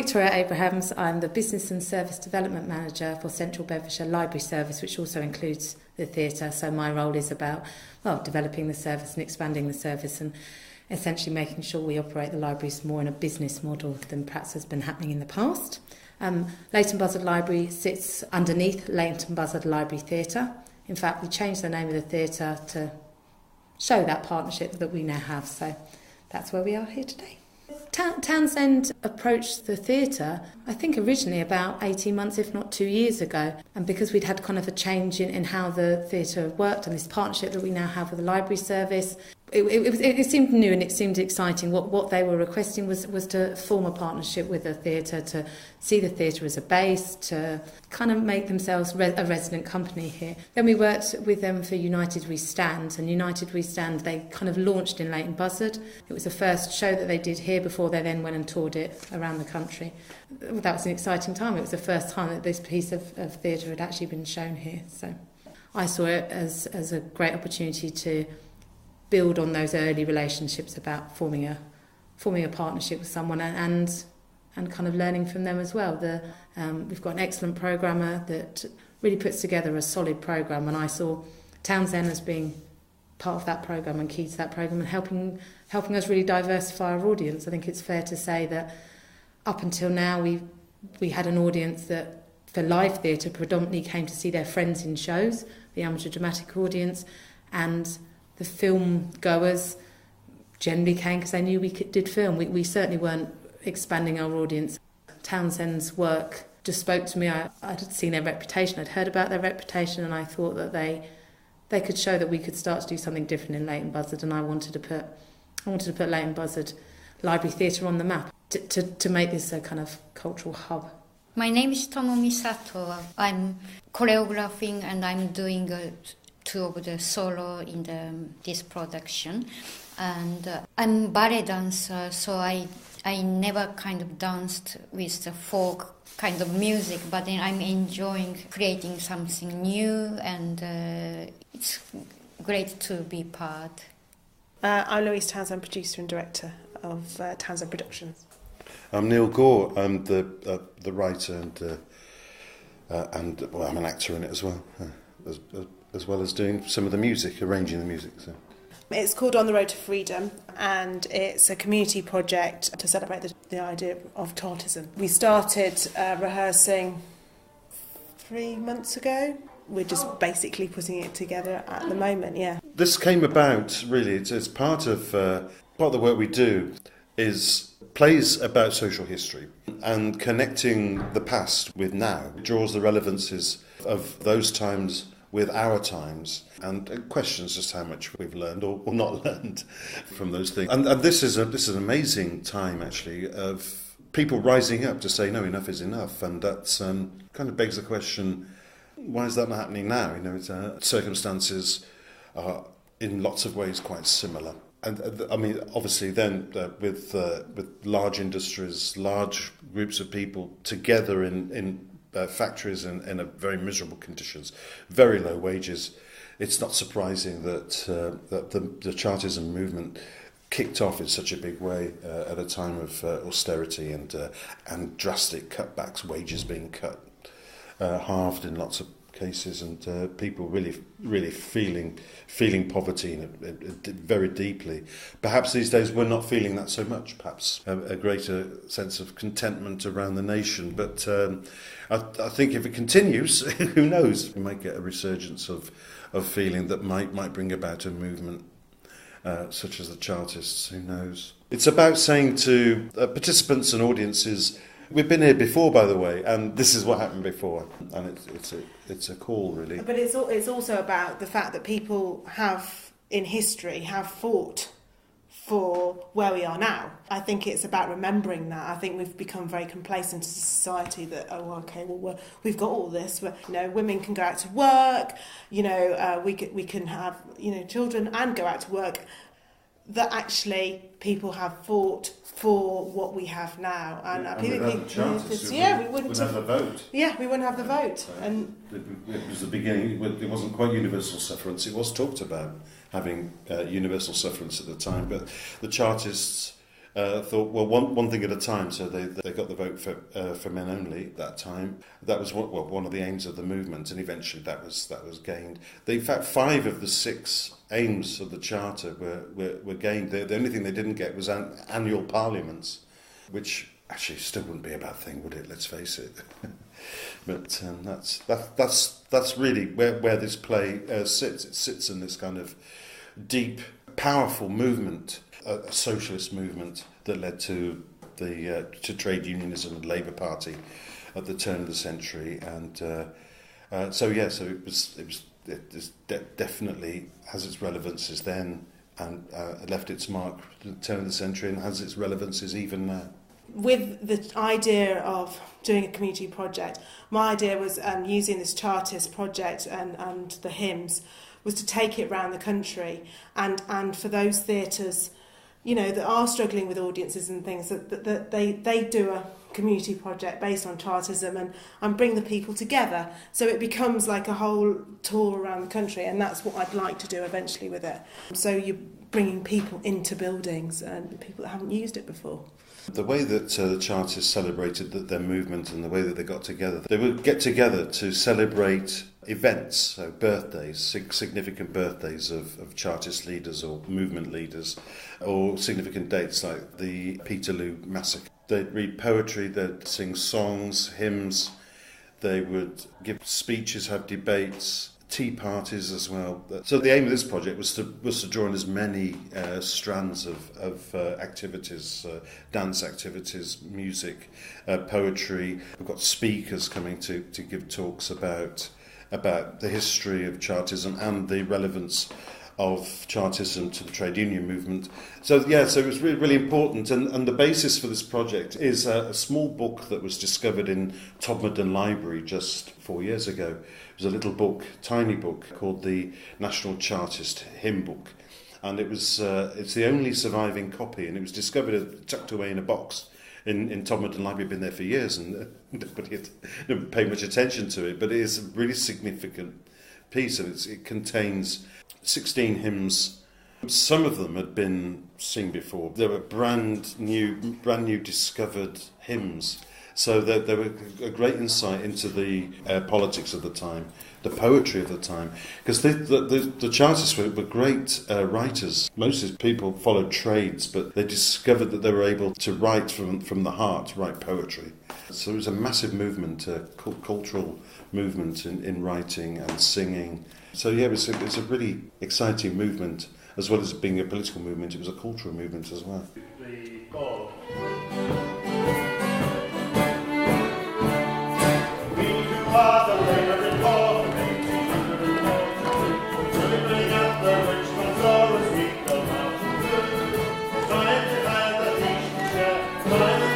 Victoria Abrahams. I'm the Business and Service Development Manager for Central Bedfordshire Library Service, which also includes the theatre. So my role is about, developing the service and expanding the service and essentially making sure we operate the libraries more in a business model than perhaps has been happening in the past. Leighton Buzzard Library sits underneath Leighton Buzzard Library Theatre. In fact, we changed the name of the theatre to show that partnership that we now have. So that's where we are here today. Townsend approached the theatre, I think originally about 18 months, if not 2 years ago. And because we'd had kind of a change in how the theatre worked and this partnership that we now have with the library service, it seemed new and it seemed exciting. What they were requesting was to form a partnership with the theatre, to see the theatre as a base, to kind of make themselves a resident company here. Then we worked with them for United We Stand, and United We Stand, they kind of launched in Leighton Buzzard. It was the first show that they did here before they then went and toured it around the country. That was an exciting time. It was the first time that this piece of theatre had actually been shown here. So I saw it as a great opportunity to build on those early relationships about forming a partnership with someone and kind of learning from them as well. We've got an excellent programmer that really puts together a solid programme, and I saw Townsend as being part of that programme and key to that programme and helping us really diversify our audience. I think it's fair to say that up until now we had an audience that for live theatre predominantly came to see their friends in shows, the amateur dramatic audience, and the film goers generally came because they knew we did film. We certainly weren't expanding our audience. Townsend's work just spoke to me. I'd seen their reputation, I'd heard about their reputation, and I thought that they could show that we could start to do something different in Leighton Buzzard, and I wanted to put Leighton Buzzard Library Theatre on the map to make this a kind of cultural hub. My name is Tomomi Sato. I'm choreographing and I'm doing two of the solo in this production, and I'm ballet dancer, so I never kind of danced with the folk kind of music, but then I'm enjoying creating something new, and it's great to be part. I'm Louise Townsend, producer and director of Townsend Productions. I'm Neil Gore. I'm the writer and well, I'm an actor in it as well. As well as doing some of the music, arranging the music. So. It's called On the Road to Freedom, and it's a community project to celebrate the idea of Chartism. We started rehearsing 3 months ago. We're just basically putting it together at the moment, yeah. This came about, really, it's part of the work we do is plays about social history and connecting the past with now. It draws the relevances of those times with our times and questions just how much we've learned or not learned from those things. And this is an amazing time, actually, of people rising up to say, no, enough is enough. And that's kind of begs the question, why is that not happening now? Circumstances are in lots of ways quite similar. And I mean, obviously then with large industries, large groups of people together in factories in a very miserable conditions, very low wages. It's not surprising that the Chartism movement kicked off in such a big way at a time of austerity and drastic cutbacks, wages being cut, halved in lots of cases, and people really feeling poverty very deeply. Perhaps these days we're not feeling that so much. Perhaps a greater sense of contentment around the nation. But I think if it continues, who knows? We might get a resurgence of feeling that might bring about a movement such as the Chartists. Who knows? It's about saying to participants and audiences. We've been here before, by the way, and this is what happened before, and it's a call, really. But it's also about the fact that people in history have fought for where we are now. I think it's about remembering that. I think we've become very complacent as a society that, we've got all this. Women can go out to work, we can have children and go out to work. That actually people have fought for what we have now, and we wouldn't have the vote. Yeah, we wouldn't have the vote, and it was the beginning. It wasn't quite universal sufferance. It was talked about having universal sufferance at the time, but the Chartists thought, well, one thing at a time. So they got the vote for men only at that time. That was one of the aims of the movement, and eventually that was gained. In fact, 5 of the 6 aims of the Charter were gained. The only thing they didn't get was annual parliaments, which actually still wouldn't be a bad thing, would it? Let's face it. But that's really where this play sits. It sits in this kind of deep, powerful movement, a socialist movement that led to to trade unionism and Labour Party at the turn of the century, and so it definitely has its relevances then, and left its mark at the turn of the century, and has its relevances even now. With the idea of doing a community project, my idea was using this Chartist project and the hymns was to take it around the country and for those theatres, you know, that are struggling with audiences and things, that they do a community project based on Chartism and bring the people together. So it becomes like a whole tour around the country, and that's what I'd like to do eventually with it. So you're bringing people into buildings and people that haven't used it before. The way that the Chartists celebrated their movement and the way that they got together, they would get together to celebrate events, so birthdays, significant birthdays of Chartist leaders or movement leaders, or significant dates like the Peterloo Massacre. They'd read poetry, they'd sing songs, hymns, they would give speeches, have debates, tea parties as well. So the aim of this project was to draw in as many strands of activities, dance activities, music, poetry. We've got speakers coming to give talks about the history of Chartism and the relevance of Chartism to the trade union movement. So it was really, really important. And the basis for this project is a small book that was discovered in Todmorden Library just 4 years ago. It was a little book, tiny book, called the National Chartist Hymn Book. And it's the only surviving copy, and it was discovered tucked away in a box in Todmorden Library. Been there for years, and nobody didn't pay much attention to it. But it is a really significant piece, and it contains 16 hymns. Some of them had been seen before. They were brand new discovered hymns. So they were a great insight into the politics of the time, the poetry of the time. Because the Chartists were great writers. Most of these people followed trades, but they discovered that they were able to write from the heart, write poetry. So it was a massive movement, a cultural movement in writing and singing. So yeah, it's a really exciting movement. As well as being a political movement, it was a cultural movement as well. Time to have the